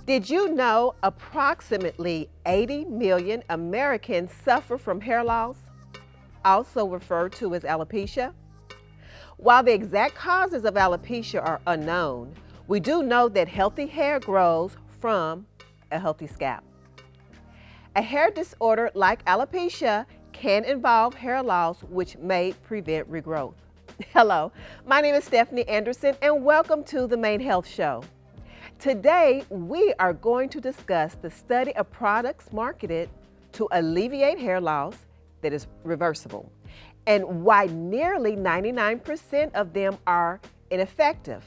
Did you know approximately 80 million Americans suffer from hair loss, also referred to as alopecia? While the exact causes of alopecia are unknown, we do know that healthy hair grows from a healthy scalp. A hair disorder like alopecia can involve hair loss, which may prevent regrowth. Hello, my name is Stephanie Anderson, and welcome to the Main Health Show. Today, we are going to discuss the study of products marketed to alleviate hair loss that is reversible and why nearly 99% of them are ineffective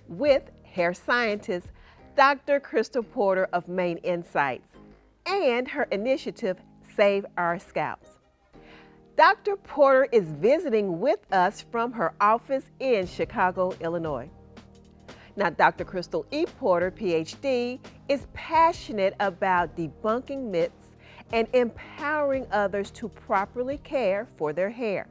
with hair scientist Dr. Crystal Porter of Maine Insights and her initiative Save Our Scalps. Dr. Porter is visiting with us from her office in Chicago, Illinois. Now, Dr. Crystal E. Porter, PhD, is passionate about debunking myths and empowering others to properly care for their hair.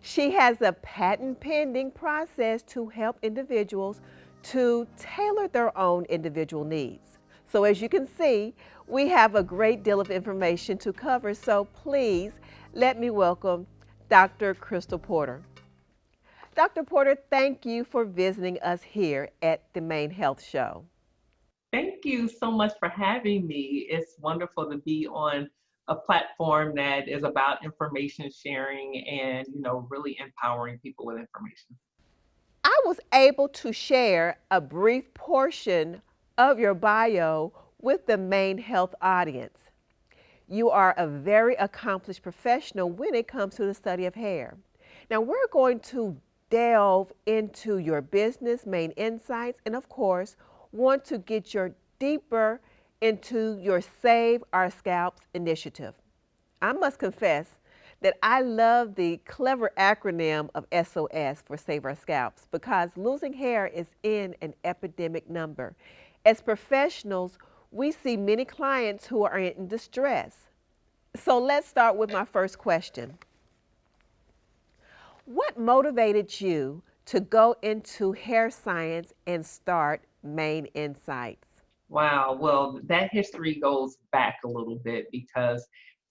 She has a patent pending process to help individuals to tailor their own individual needs. So as you can see, we have a great deal of information to cover, so please let me welcome Dr. Crystal Porter. Dr. Porter, thank you for visiting us here at the Main Health Show. Thank you so much for having me. It's wonderful to be on a platform that is about information sharing and, really empowering people with information. I was able to share a brief portion of your bio with the Main Health audience. You are a very accomplished professional when it comes to the study of hair. Now, we're going to delve into your business, Main Insights, and of course, want to get your deeper into your Save Our Scalps initiative. I must confess that I love the clever acronym of SOS for Save Our Scalps because losing hair is in an epidemic number. As professionals, we see many clients who are in distress. So let's start with my first question. What motivated you to go into hair science and start Main Insights? Wow. Well, that history goes back a little bit because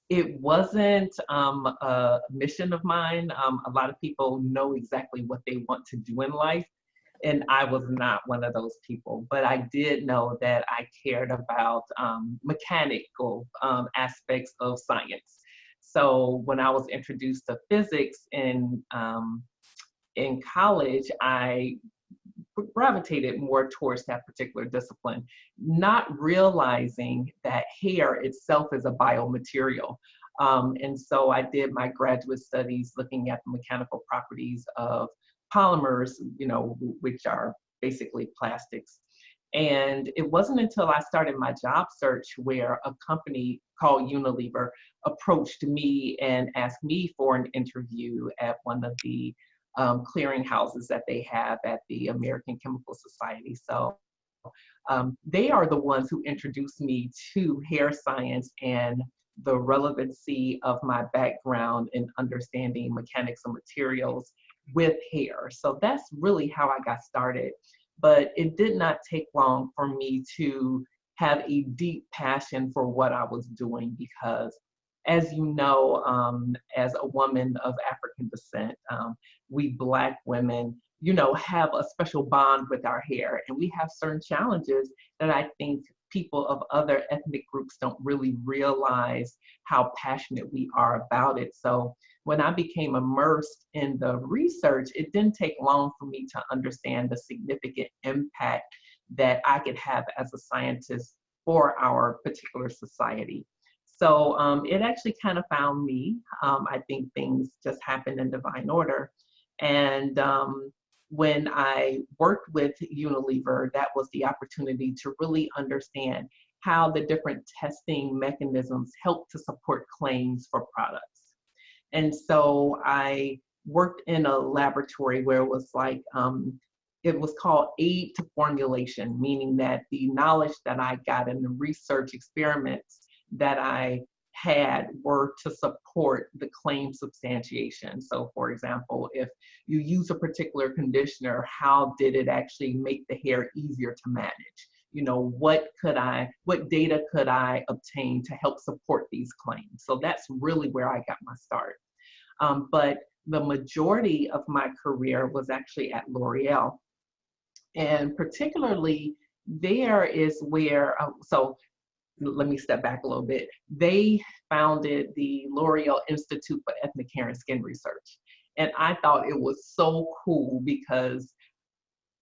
it wasn't a mission of mine. A lot of people know exactly what they want to do in life, and I was not one of those people. But I did know that I cared about mechanical aspects of science. So when I was introduced to physics in college, I gravitated more towards that particular discipline, not realizing that hair itself is a biomaterial. And so I did my graduate studies looking at the mechanical properties of polymers, which are basically plastics. And it wasn't until I started my job search where a company called Unilever approached me and asked me for an interview at one of the clearinghouses that they have at the American Chemical Society. So they are the ones who introduced me to hair science and the relevancy of my background in understanding mechanics of materials with hair. So that's really how I got started. But it did not take long for me to have a deep passion for what I was doing because, as you know, as a woman of African descent, we Black women, have a special bond with our hair, and we have certain challenges that I think people of other ethnic groups don't really realize how passionate we are about it. So when I became immersed in the research, it didn't take long for me to understand the significant impact that I could have as a scientist for our particular society. So it actually kind of found me. I think things just happened in divine order. And when I worked with Unilever, that was the opportunity to really understand how the different testing mechanisms help to support claims for products. And so I worked in a laboratory where it was called aid to formulation, meaning that the knowledge that I got in the research experiments that I had were to support the claim substantiation. So for example, if you use a particular conditioner, how did it actually make the hair easier to manage? what data could I obtain to help support these claims? So that's really where I got my start. But the majority of my career was actually at L'Oreal. And particularly there is where, so let me step back a little bit. They founded the L'Oreal Institute for Ethnic Hair and Skin Research. And I thought it was so cool because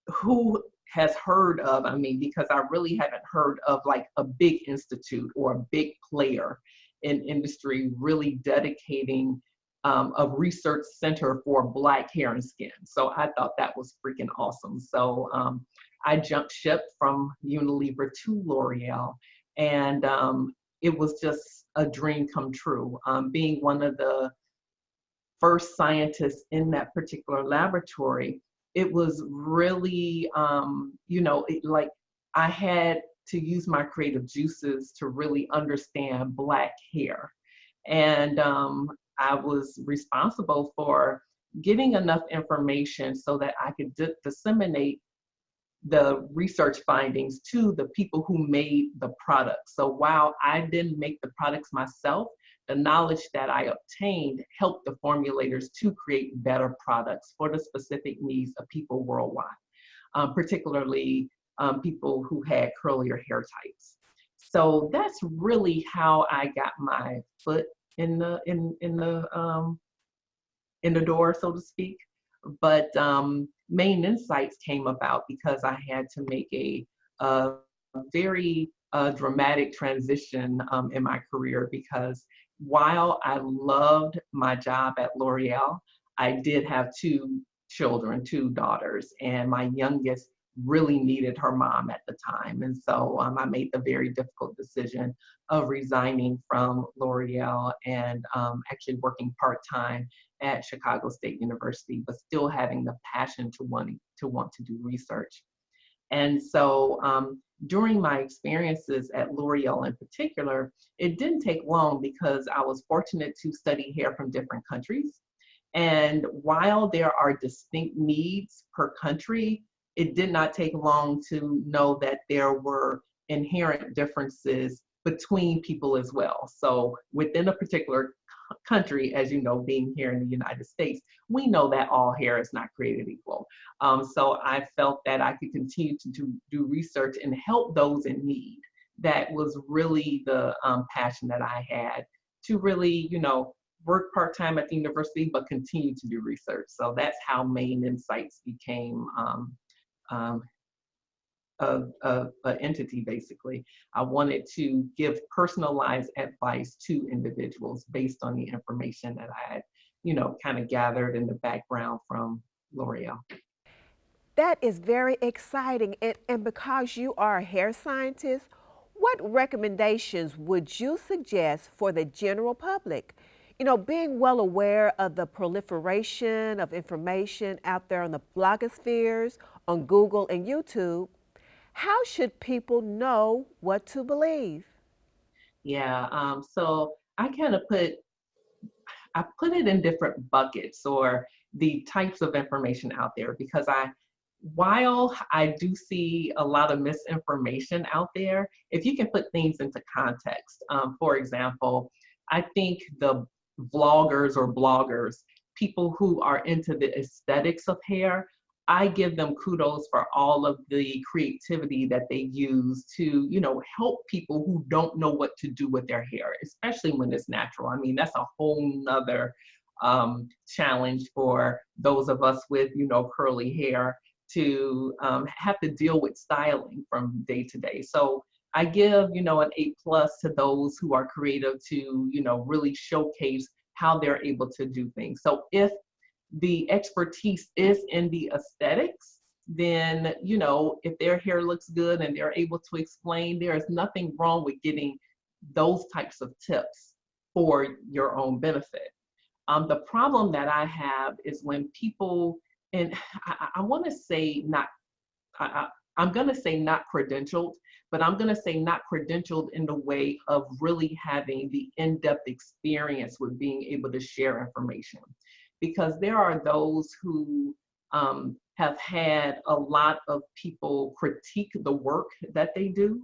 who has heard of, I mean, because I really haven't heard of like a big institute or a big player in industry really dedicating a research center for Black hair and skin. So I thought that was freaking awesome. So I jumped ship from Unilever to L'Oreal, and it was just a dream come true. Being one of the first scientists in that particular laboratory, it was really, like I had to use my creative juices to really understand Black hair. And I was responsible for getting enough information so that I could disseminate the research findings to the people who made the products. So while I didn't make the products myself, the knowledge that I obtained helped the formulators to create better products for the specific needs of people worldwide, particularly people who had curlier hair types. So that's really how I got my foot in the door, so to speak. But Main Insights came about because I had to make a very dramatic transition in my career, because while I loved my job at L'Oreal, I did have two children, two daughters, and my youngest really needed her mom at the time. And so I made the very difficult decision of resigning from L'Oreal and actually working part-time at Chicago State University, but still having the passion to want to do research. And so during my experiences at L'Oreal in particular, it didn't take long because I was fortunate to study hair from different countries. And while there are distinct needs per country, it did not take long to know that there were inherent differences between people as well. So within a particular country, as you know, being here in the United States, we know that all hair is not created equal. So I felt that I could continue to do research and help those in need. That was really the passion that I had to really, work part-time at the university, but continue to do research. So that's how Main Insights became an entity, basically. I wanted to give personalized advice to individuals based on the information that I had, kind of gathered in the background from L'Oreal. That is very exciting. And because you are a hair scientist, what recommendations would you suggest for the general public? Being well aware of the proliferation of information out there on the blogospheres, on Google and YouTube, how should people know what to believe? Yeah, so I kind of put it in different buckets, or the types of information out there, because while I do see a lot of misinformation out there, if you can put things into context, for example, I think the vloggers or bloggers, people who are into the aesthetics of hair, I give them kudos for all of the creativity that they use to, help people who don't know what to do with their hair, especially when it's natural. I mean, that's a whole nother challenge for those of us with, curly hair to have to deal with styling from day to day. So I give, an A+ to those who are creative to, really showcase how they're able to do things. So if the expertise is in the aesthetics, then, if their hair looks good and they're able to explain, there is nothing wrong with getting those types of tips for your own benefit. The problem that I have is when people, and I want to say not, I'm going to say not credentialed, but I'm going to say not credentialed in the way of really having the in-depth experience with being able to share information. Because there are those who have had a lot of people critique the work that they do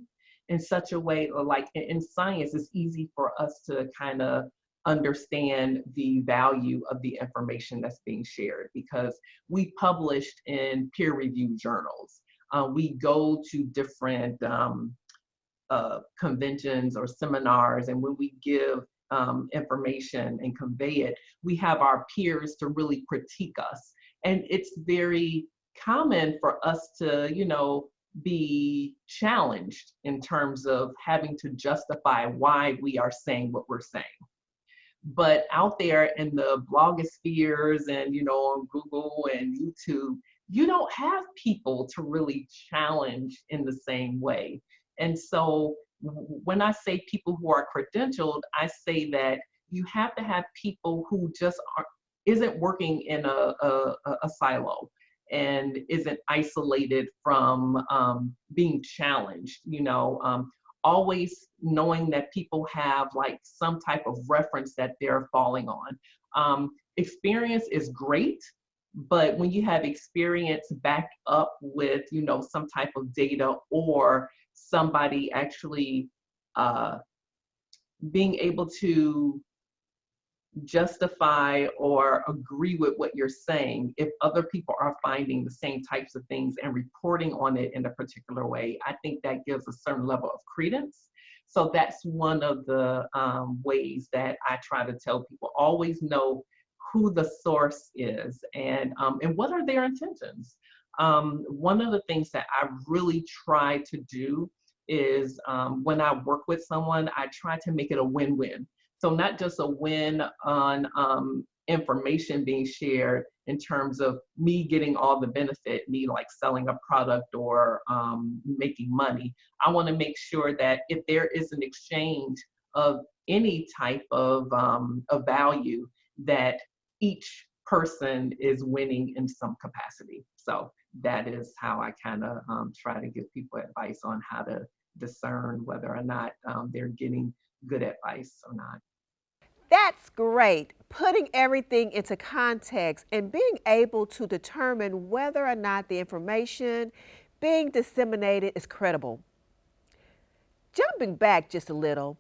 in such a way, or like in science, it's easy for us to kind of understand the value of the information that's being shared because we published in peer-reviewed journals. We go to different conventions or seminars, and when we give information and convey it, we have our peers to really critique us. And it's very common for us to, be challenged in terms of having to justify why we are saying what we're saying. But out there in the blogospheres and, on Google and YouTube, you don't have people to really challenge in the same way. And so when I say people who are credentialed, I say that you have to have people who just isn't working in a silo and isn't isolated from being challenged, always knowing that people have like some type of reference that they're falling on. Experience is great, but when you have experience backed up with, some type of data or somebody actually being able to justify or agree with what you're saying, if other people are finding the same types of things and reporting on it in a particular way, I think that gives a certain level of credence. So that's one of the ways that I try to tell people, always know who the source is and what are their intentions. One of the things that I really try to do is when I work with someone, I try to make it a win-win. So not just a win on information being shared in terms of me getting all the benefit, me like selling a product or making money. I want to make sure that if there is an exchange of any type of value, that each person is winning in some capacity. So that is how I kind of try to give people advice on how to discern whether or not they're getting good advice or not. That's great. Putting everything into context and being able to determine whether or not the information being disseminated is credible. Jumping back just a little,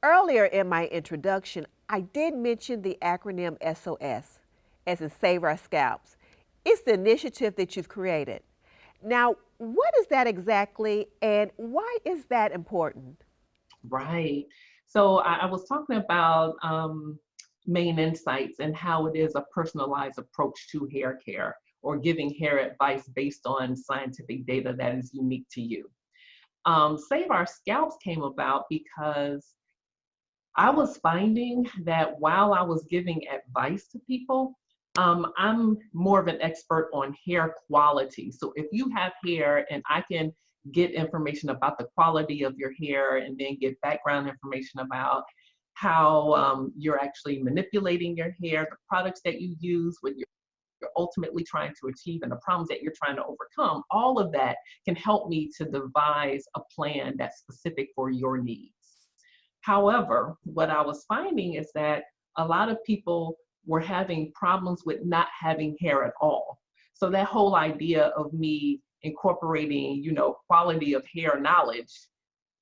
earlier in my introduction, I did mention the acronym SOS, as in Save Our Scalps. It's the initiative that you've created. Now, what is that exactly, and why is that important? Right. So I was talking about main insights and how it is a personalized approach to hair care or giving hair advice based on scientific data that is unique to you. Save Our Scalps came about because I was finding that while I was giving advice to people, I'm more of an expert on hair quality. So if you have hair and I can get information about the quality of your hair and then get background information about how you're actually manipulating your hair, the products that you use, what you're ultimately trying to achieve, and the problems that you're trying to overcome, all of that can help me to devise a plan that's specific for your needs. However, what I was finding is that a lot of people were having problems with not having hair at all. So that whole idea of me incorporating, quality of hair knowledge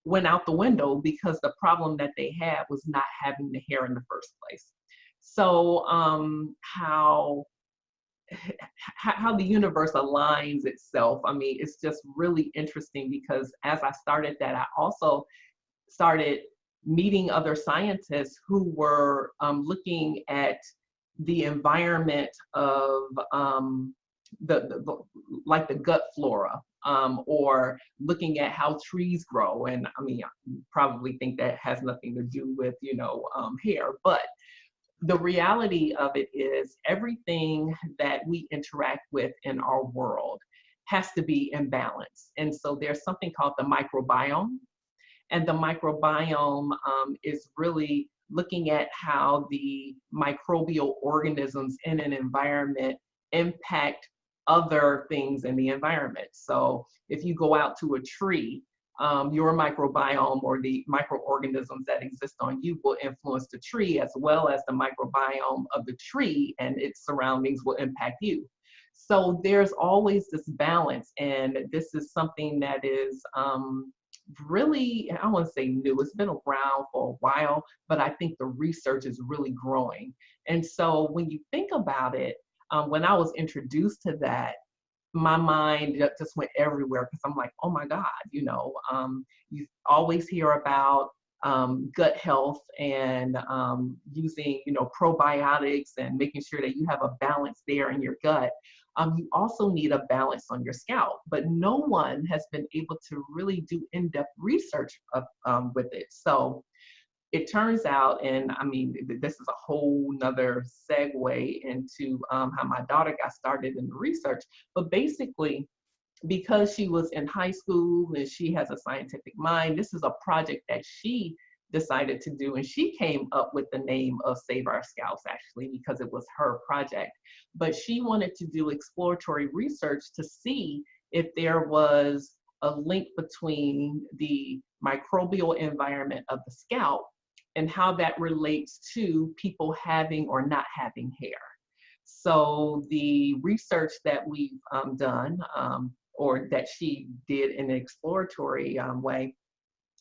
went out the window because the problem that they had was not having the hair in the first place. So how the universe aligns itself, I mean, it's just really interesting because as I started that, I also started meeting other scientists who were looking at the environment of like the gut flora, or looking at how trees grow. And I mean, you probably think that has nothing to do with, hair, but the reality of it is everything that we interact with in our world has to be in balance. And so there's something called the microbiome. And the microbiome is really looking at how the microbial organisms in an environment impact other things in the environment. So if you go out to a tree, your microbiome or the microorganisms that exist on you will influence the tree, as well as the microbiome of the tree and its surroundings will impact you. So there's always this balance, and this is something that is really, I want to say new. It's been around for a while, but I think the research is really growing. And so when you think about it, when I was introduced to that, my mind just went everywhere because I'm like, oh my God, you always hear about gut health and using, probiotics and making sure that you have a balance there in your gut. You also need a balance on your scalp, but no one has been able to really do in-depth research with it. So it turns out, and I mean, this is a whole nother segue into how my daughter got started in the research, but basically, because she was in high school and she has a scientific mind, this is a project that she decided to do. And she came up with the name of Save Our Scalps, actually, because it was her project. But she wanted to do exploratory research to see if there was a link between the microbial environment of the scalp and how that relates to people having or not having hair. So the research that we've done, or that she did in an exploratory way,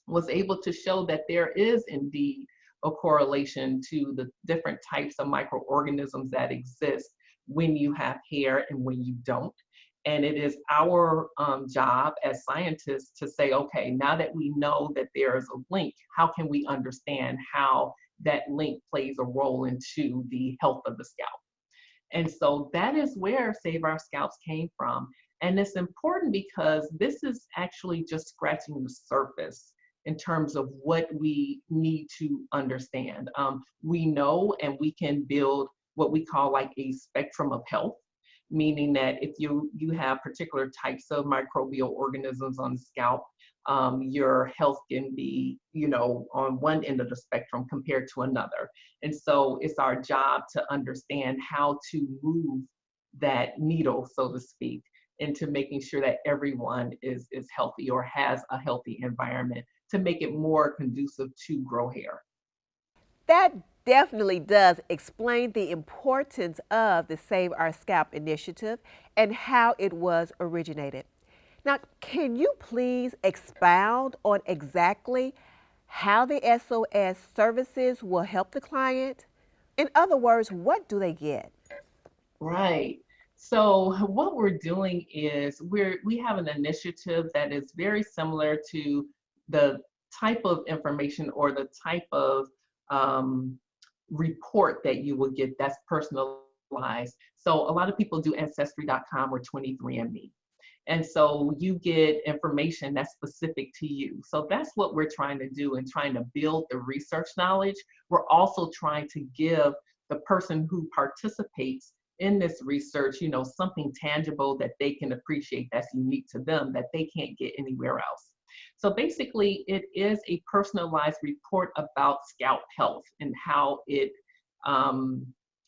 was able to show that there is indeed a correlation to the different types of microorganisms that exist when you have hair and when you don't. And it is our job as scientists to say, okay, now that we know that there is a link, how can we understand how that link plays a role into the health of the scalp? And so that is where Save Our Scalps came from. And it's important because this is actually just scratching the surface in terms of what we need to understand. We know and we can build what we call like a spectrum of health, meaning that if you have particular types of microbial organisms on the scalp, your health can be, on one end of the spectrum compared to another. And so it's our job to understand how to move that needle, so to speak, into making sure that everyone is healthy or has a healthy environment to make it more conducive to grow hair. That definitely does explain the importance of the Save Our Scalp initiative and how it was originated. Now, can you please expound on exactly how the SOS services will help the client? In other words, what do they get? Right. So what we're doing is we have an initiative that is very similar to the type of information or the type of um, report that you will get that's personalized. So a lot of people do Ancestry.com or 23andMe. And so you get information that's specific to you. So that's what we're trying to do and trying to build the research knowledge. We're also trying to give the person who participates in this research, something tangible that they can appreciate that's unique to them that they can't get anywhere else. So basically, it is a personalized report about scalp health and how it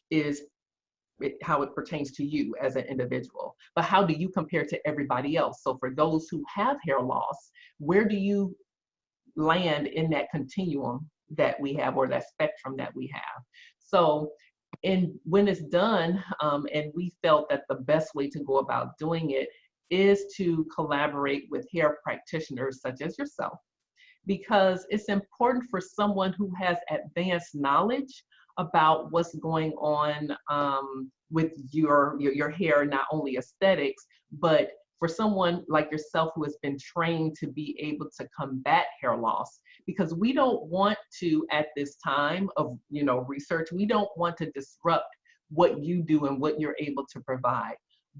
is how it pertains to you as an individual. But how do you compare to everybody else? So for those who have hair loss, where do you land in that continuum that we have, or that spectrum that we have? So when it's done, and we felt that the best way to go about doing it is to collaborate with hair practitioners such as yourself, because it's important for someone who has advanced knowledge about what's going on with your hair, not only aesthetics, but for someone like yourself who has been trained to be able to combat hair loss. Because we don't want to, at this time of research, we don't want to disrupt what you do and what you're able to provide.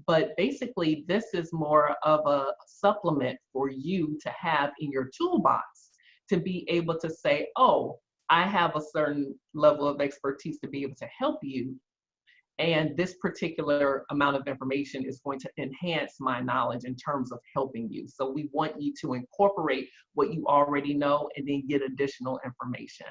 But basically, this is more of a supplement for you to have in your toolbox to be able to say, oh, I have a certain level of expertise to be able to help you. And this particular amount of information is going to enhance my knowledge in terms of helping you. So we want you to incorporate what you already know and then get additional information.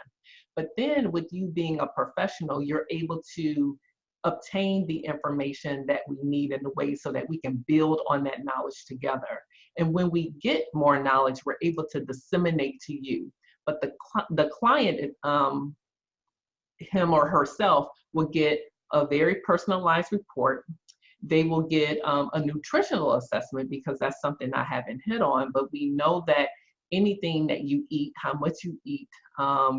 But then with you being a professional, you're able to obtain the information that we need in a way so that we can build on that knowledge together. And when we get more knowledge, we're able to disseminate to you. But the client, him or herself, will get a very personalized report. They will get a nutritional assessment because that's something I haven't hit on, but we know that anything that you eat, how much you eat,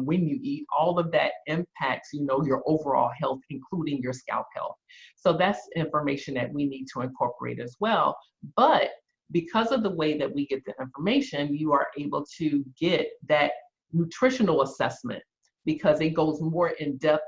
when you eat, all of that impacts, your overall health, including your scalp health. So that's information that we need to incorporate as well. But because of the way that we get the information, you are able to get that nutritional assessment because it goes more in depth,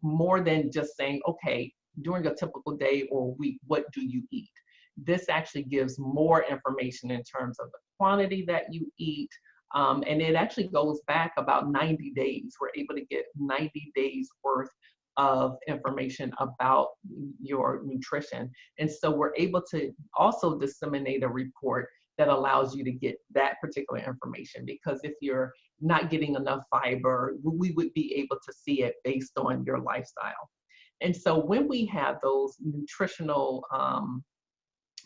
more than just saying, okay, during a typical day or week, what do you eat? This actually gives more information in terms of the quantity that you eat. And it actually goes back about 90 days. We're able to get 90 days worth of information about your nutrition. And so we're able to also disseminate a report that allows you to get that particular information, because if you're not getting enough fiber, we would be able to see it based on your lifestyle. And so when we have those nutritional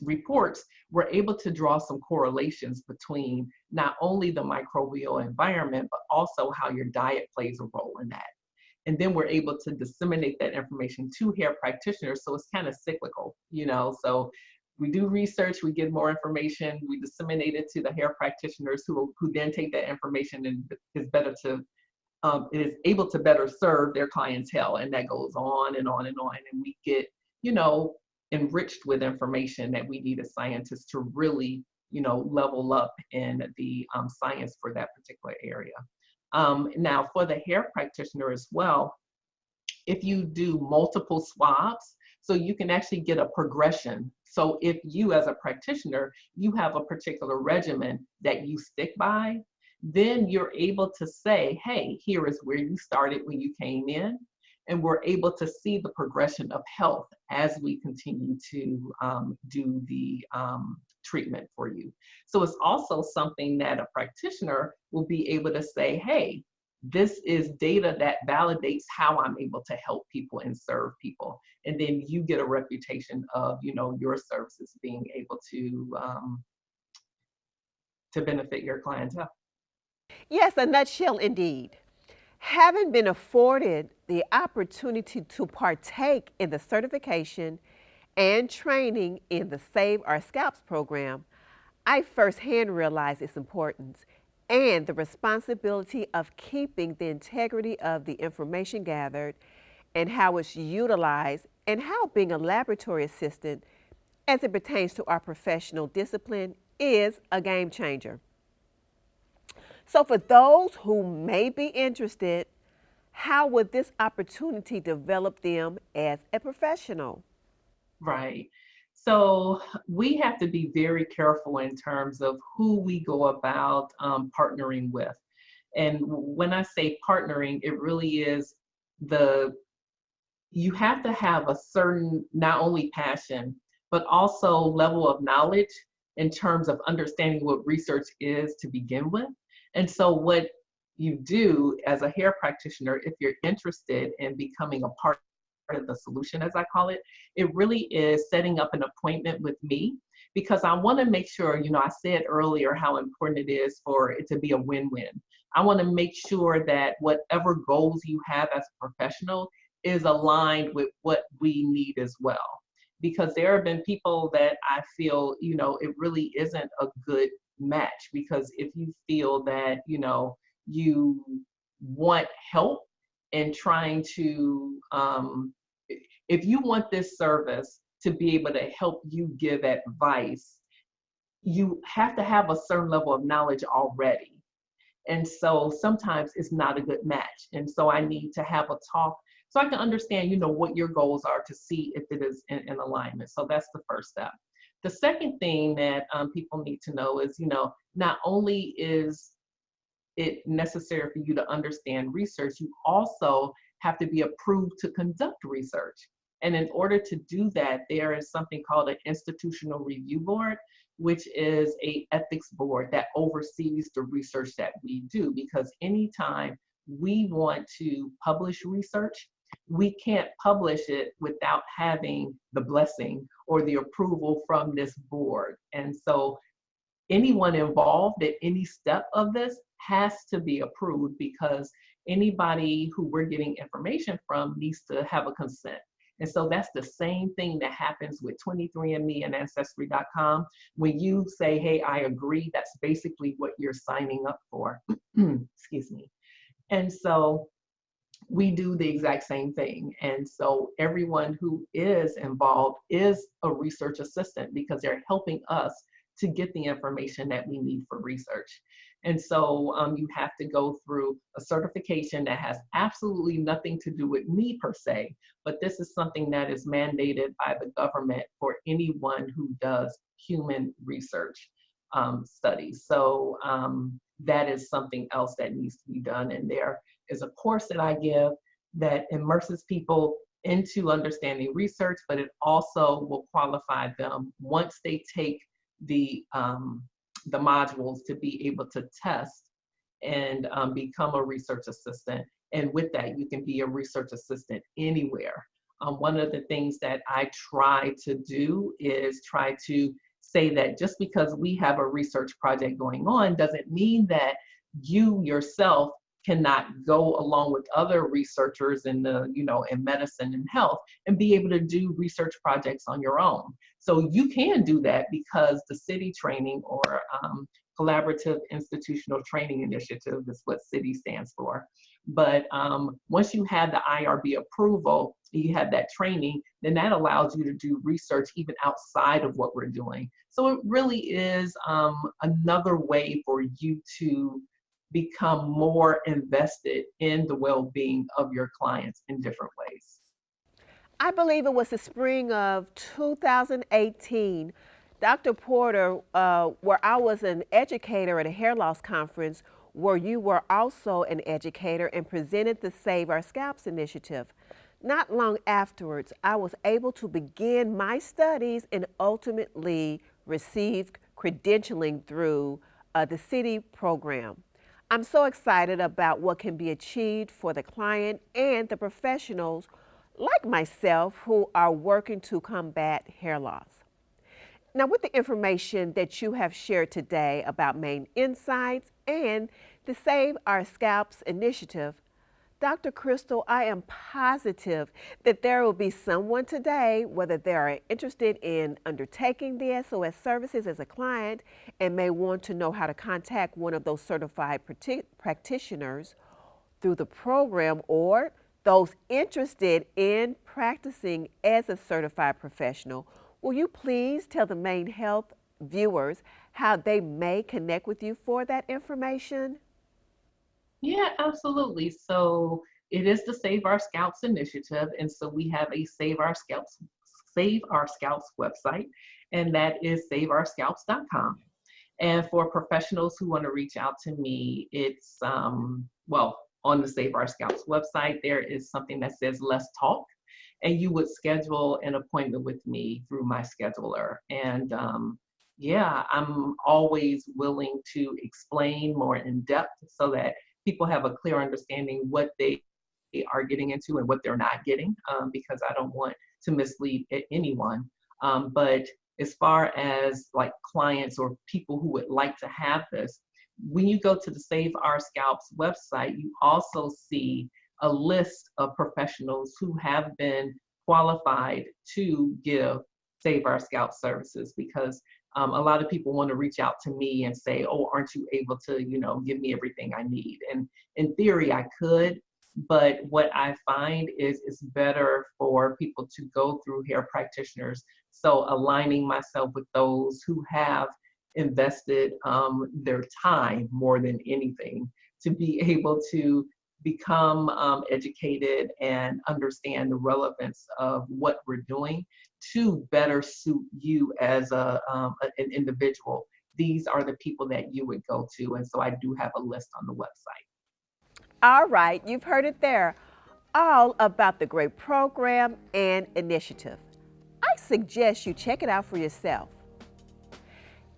reports, we're able to draw some correlations between not only the microbial environment, but also how your diet plays a role in that. And then we're able to disseminate that information to hair practitioners. So it's kind of cyclical, so we do research, we get more information, we disseminate it to the hair practitioners who then take that information and is able to better serve their clientele. And that goes on and on and on. And we get, enriched with information that we need as scientists to really, level up in the science for that particular area. Now, for the hair practitioner as well, if you do multiple swabs, so you can actually get a progression. So if you as a practitioner, you have a particular regimen that you stick by, then you're able to say, hey, here is where you started when you came in. And we're able to see the progression of health as we continue to do the treatment for you. So it's also something that a practitioner will be able to say, hey, this is data that validates how I'm able to help people and serve people. And then you get a reputation of, your services being able to benefit your clientele. Yes, a nutshell indeed. Having been afforded the opportunity to partake in the certification and training in the Save Our Scalps program, I firsthand realized its importance and the responsibility of keeping the integrity of the information gathered and how it's utilized, and how being a laboratory assistant as it pertains to our professional discipline is a game changer. So for those who may be interested, how would this opportunity develop them as a professional? Right. So we have to be very careful in terms of who we go about partnering with. And when I say partnering, it really is you have to have a certain, not only passion, but also level of knowledge in terms of understanding what research is to begin with. And so what you do as a hair practitioner, if you're interested in becoming a part of the solution, as I call it, it really is setting up an appointment with me, because I want to make sure, I said earlier how important it is for it to be a win-win. I want to make sure that whatever goals you have as a professional is aligned with what we need as well. Because there have been people that I feel, it really isn't a good match, because if you feel that, you want help in trying to, if you want this service to be able to help you give advice, you have to have a certain level of knowledge already. And so sometimes it's not a good match. And so I need to have a talk so I can understand, what your goals are, to see if it is in alignment. So that's the first step. The second thing that people need to know is, not only is it necessary for you to understand research, you also have to be approved to conduct research. And in order to do that, there is something called an institutional review board, which is an ethics board that oversees the research that we do. Because anytime we want to publish research, we can't publish it without having the blessing or the approval from this board. And so anyone involved at any step of this has to be approved, because anybody who we're getting information from needs to have a consent. And so that's the same thing that happens with 23andMe and Ancestry.com. When you say, hey, I agree, that's basically what you're signing up for. Excuse me. And so we do the exact same thing. And so everyone who is involved is a research assistant because they're helping us to get the information that we need for research. And so you have to go through a certification that has absolutely nothing to do with me per se, but this is something that is mandated by the government for anyone who does human research studies. So that is something else that needs to be done. And there is a course that I give that immerses people into understanding research, but it also will qualify them once they take the modules to be able to test and become a research assistant. And with that, you can be a research assistant anywhere. One of the things that I try to do is try to say that just because we have a research project going on doesn't mean that you yourself cannot go along with other researchers in in medicine and health and be able to do research projects on your own. So you can do that because the CITI training, or Collaborative Institutional Training Initiative, is what CITI stands for. But once you have the IRB approval, you have that training, then that allows you to do research even outside of what we're doing. So it really is another way for you to become more invested in the well-being of your clients in different ways. I believe it was the spring of 2018, Dr. Porter, where I was an educator at a hair loss conference, where you were also an educator and presented the Save Our Scalps initiative. Not long afterwards, I was able to begin my studies and ultimately receive credentialing through the CITI program. I'm so excited about what can be achieved for the client and the professionals like myself who are working to combat hair loss. Now, with the information that you have shared today about Maine Insights and the Save Our Scalps initiative, Dr. Crystal, I am positive that there will be someone today, whether they are interested in undertaking the SOS services as a client and may want to know how to contact one of those certified practitioners through the program, or those interested in practicing as a certified professional. Will you please tell the Maine Health viewers how they may connect with you for that information? Yeah, absolutely. So it is the Save Our Scalps initiative. And so we have a Save Our Scalps website, and that is saveourscalps.com. And for professionals who want to reach out to me, it's, on the Save Our Scalps website, there is something that says Let's Talk, and you would schedule an appointment with me through my scheduler. And yeah, I'm always willing to explain more in depth so that people have a clear understanding what they are getting into and what they're not getting, because I don't want to mislead anyone. But as far as like clients or people who would like to have this, when you go to the Save Our Scalps website, you also see a list of professionals who have been qualified to give Save Our Scalp services, because a lot of people want to reach out to me and say, oh, aren't you able to, give me everything I need? And in theory, I could, but what I find is it's better for people to go through hair practitioners. So aligning myself with those who have invested their time more than anything to be able to become educated and understand the relevance of what we're doing to better suit you as an individual. These are the people that you would go to. And so I do have a list on the website. All right, you've heard it there, all about the great program and initiative. I suggest you check it out for yourself.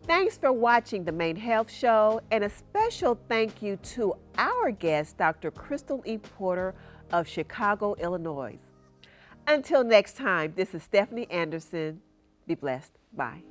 Thanks for watching the Maine Health Show, and a special thank you to our guest, Dr. Crystal E. Porter of Chicago, Illinois. Until next time, this is Stephanie Anderson. Be blessed. Bye.